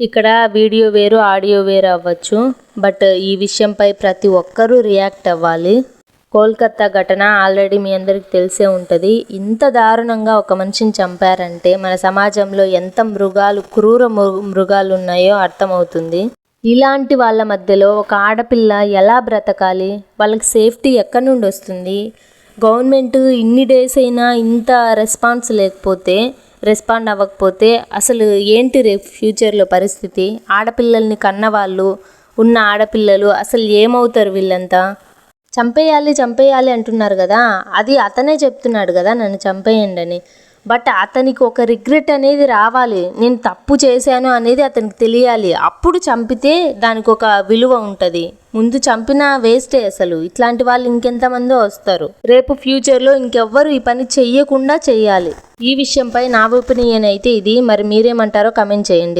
ఇక్కడ వీడియో వేరు ఆడియో వేరు అవ్వచ్చు, బట్ ఈ విషయంపై ప్రతి ఒక్కరూ రియాక్ట్ అవ్వాలి. కోల్కతా ఘటన ఆల్రెడీ మీ అందరికి తెలిసే ఉంటుంది. ఇంత దారుణంగా ఒక మనిషిని చంపారంటే మన సమాజంలో ఎంత క్రూర మృగాలు ఉన్నాయో అర్థమవుతుంది. ఇలాంటి వాళ్ళ మధ్యలో ఒక ఆడపిల్ల ఎలా బ్రతకాలి? వాళ్ళకి సేఫ్టీ ఎక్కడి నుండి వస్తుంది? గవర్నమెంట్ ఇన్ని డేస్ అయినా ఇంత రెస్పాండ్ అవ్వకపోతే అసలు ఏంటి రేపు ఫ్యూచర్లో పరిస్థితి? ఆడపిల్లల్ని కన్నవాళ్ళు ఉన్న ఆడపిల్లలు అసలు ఏమవుతారు? వీళ్ళంతా చంపేయాలి అంటున్నారు కదా, అది అతనే చెప్తున్నాడు కదా నన్ను చంపేయండి అని. బట్ అతనికి ఒక రిగ్రెట్ అనేది రావాలి, నేను తప్పు చేశాను అనేది అతనికి తెలియాలి. అప్పుడు చంపితే దానికి ఒక విలువ ఉంటుంది. ముందు చంపినా వేస్టే. అసలు ఇట్లాంటి వాళ్ళు ఇంకెంతమందో వస్తారు. రేపు ఫ్యూచర్లో ఇంకెవ్వరు ఈ పని చెయ్యకుండా చెయ్యాలి. ఈ విషయంపై నా ఒపీనియన్ అయితే ఇది. మరి మీరేమంటారో కమెంట్ చేయండి.